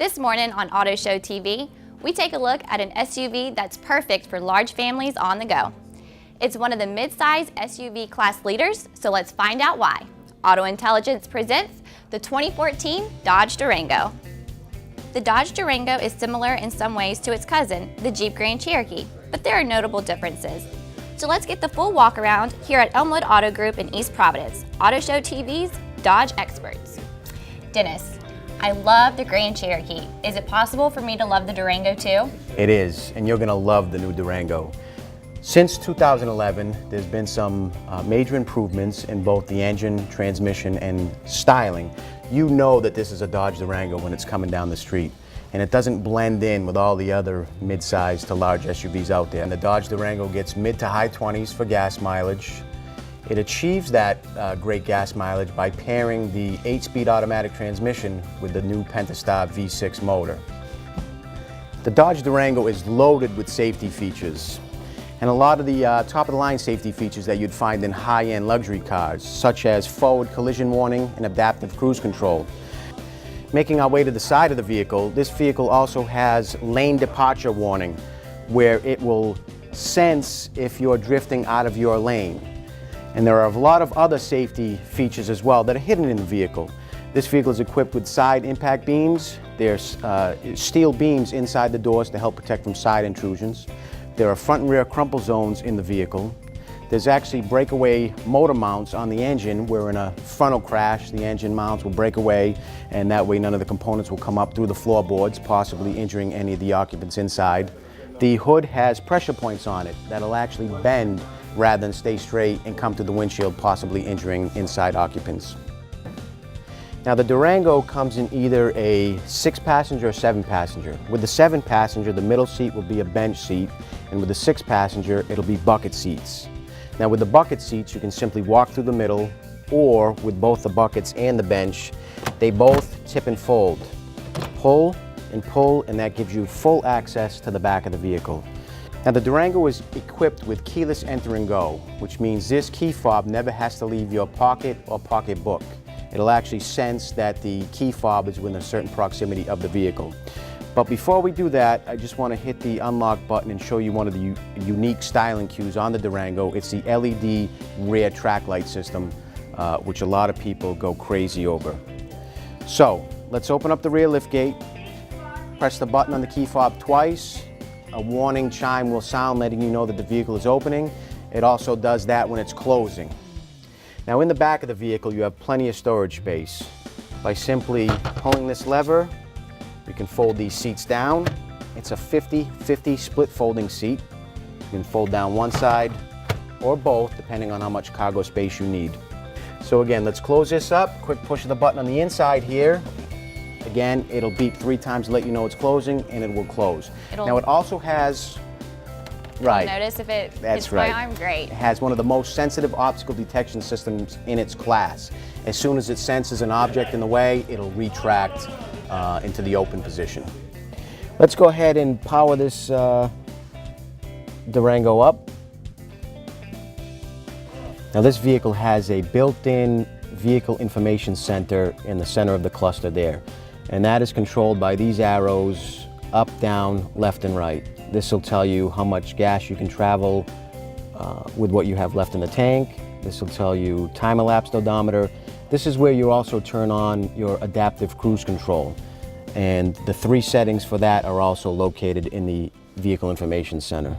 This morning on Auto Show TV, we take a look at an SUV that's perfect for large families on the go. It's one of the mid-size SUV class leaders, so let's find out why. Auto Intelligence presents the 2014 Dodge Durango. The Dodge Durango is similar in some ways to its cousin, the Jeep Grand Cherokee, but there are notable differences. So let's get the full walk around here at Elmwood Auto Group in East Providence, Auto Show TV's Dodge experts. Dennis, I love the Grand Cherokee. Is it possible for me to love the Durango too? It is, and you're going to love the new Durango. Since 2011, there's been some major improvements in both the engine, transmission, and styling. You know that this is a Dodge Durango when it's coming down the street, and it doesn't blend in with all the other mid-size to large SUVs out there. And the Dodge Durango gets mid to high 20s for gas mileage. It achieves that great gas mileage by pairing the 8-speed automatic transmission with the new Pentastar V6 motor. The Dodge Durango is loaded with safety features, and a lot of the top-of-the-line safety features that you'd find in high-end luxury cars, such as forward collision warning and adaptive cruise control. Making our way to the side of the vehicle, this vehicle also has lane departure warning, where it will sense if you're drifting out of your lane. And there are a lot of other safety features as well that are hidden in the vehicle. This vehicle is equipped with side impact beams. There's steel beams inside the doors to help protect from side intrusions. There are front and rear crumple zones in the vehicle. There's actually breakaway motor mounts on the engine where in a frontal crash the engine mounts will break away, and that way none of the components will come up through the floorboards, possibly injuring any of the occupants inside. The hood has pressure points on it that'll actually bend rather than stay straight and come to the windshield, possibly injuring inside occupants. Now the Durango comes in either a 6-passenger or 7-passenger. With the 7-passenger, the middle seat will be a bench seat, and with the 6-passenger, it'll be bucket seats. Now with the bucket seats, you can simply walk through the middle, or with both the buckets and the bench, they both tip and fold. Pull and pull, and that gives you full access to the back of the vehicle. Now the Durango is equipped with keyless enter and go, which means this key fob never has to leave your pocket or pocketbook. It'll actually sense that the key fob is within a certain proximity of the vehicle. But before we do that, I just want to hit the unlock button and show you one of the unique styling cues on the Durango. It's the LED rear track light system, which a lot of people go crazy over. So let's open up the rear liftgate, press the button on the key fob twice. A warning chime will sound letting you know that the vehicle is opening. It also does that when it's closing. Now in the back of the vehicle you have plenty of storage space. By simply pulling this lever, you can fold these seats down. It's a 50-50 split folding seat. You can fold down one side or both depending on how much cargo space you need. So again, let's close this up. Quick push of the button on the inside here. Again, it'll beep 3 times to let you know it's closing, and it will close. Now it also has, right. Notice if it That's hits right. my arm, great. It has one of the most sensitive obstacle detection systems in its class. As soon as it senses an object in the way, it'll retract into the open position. Let's go ahead and power this Durango up. Now this vehicle has a built-in vehicle information center in the center of the cluster there. And that is controlled by these arrows, up, down, left, and right. This will tell you how much gas you can travel with what you have left in the tank. This will tell you time-elapsed odometer. This is where you also turn on your adaptive cruise control. And the 3 settings for that are also located in the Vehicle Information Center.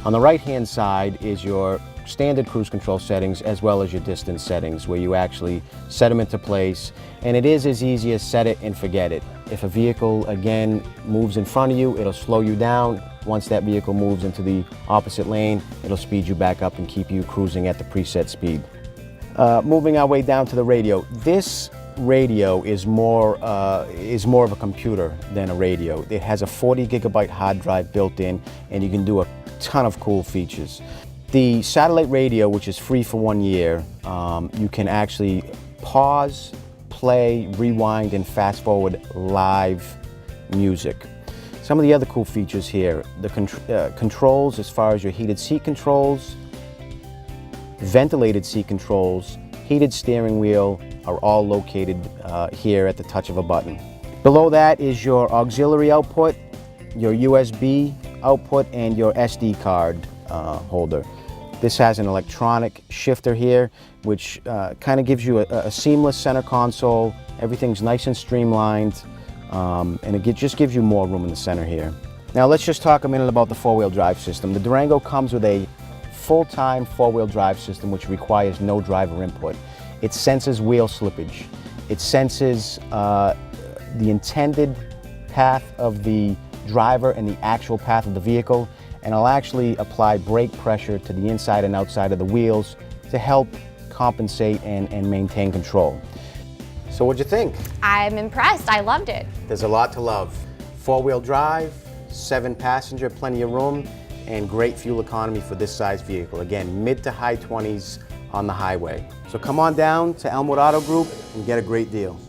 On the right-hand side is your standard cruise control settings as well as your distance settings, where you actually set them into place, and it is as easy as set it and forget it. If a vehicle again moves in front of you, it'll slow you down. Once that vehicle moves into the opposite lane, it'll speed you back up and keep you cruising at the preset speed. Moving our way down to the radio. This radio is more of a computer than a radio. It has a 40 gigabyte hard drive built in, and you can do a ton of cool features. The satellite radio, which is free for 1 year, you can actually pause, play, rewind, and fast forward live music. Some of the other cool features here, the controls as far as your heated seat controls, ventilated seat controls, heated steering wheel are all located here at the touch of a button. Below that is your auxiliary output, your USB output, and your SD card holder. This has an electronic shifter here, which kind of gives you a seamless center console. Everything's nice and streamlined, and it just gives you more room in the center here. Now let's just talk a minute about the four-wheel drive system. The Durango comes with a full-time four-wheel drive system which requires no driver input. It senses wheel slippage. It senses the intended path of the driver and the actual path of the vehicle, and I'll actually apply brake pressure to the inside and outside of the wheels to help compensate and maintain control. So what'd you think? I'm impressed. I loved it. There's a lot to love. Four-wheel drive, 7-passenger, plenty of room, and great fuel economy for this size vehicle. Again, mid to high 20s on the highway. So come on down to Elmwood Auto Group and get a great deal.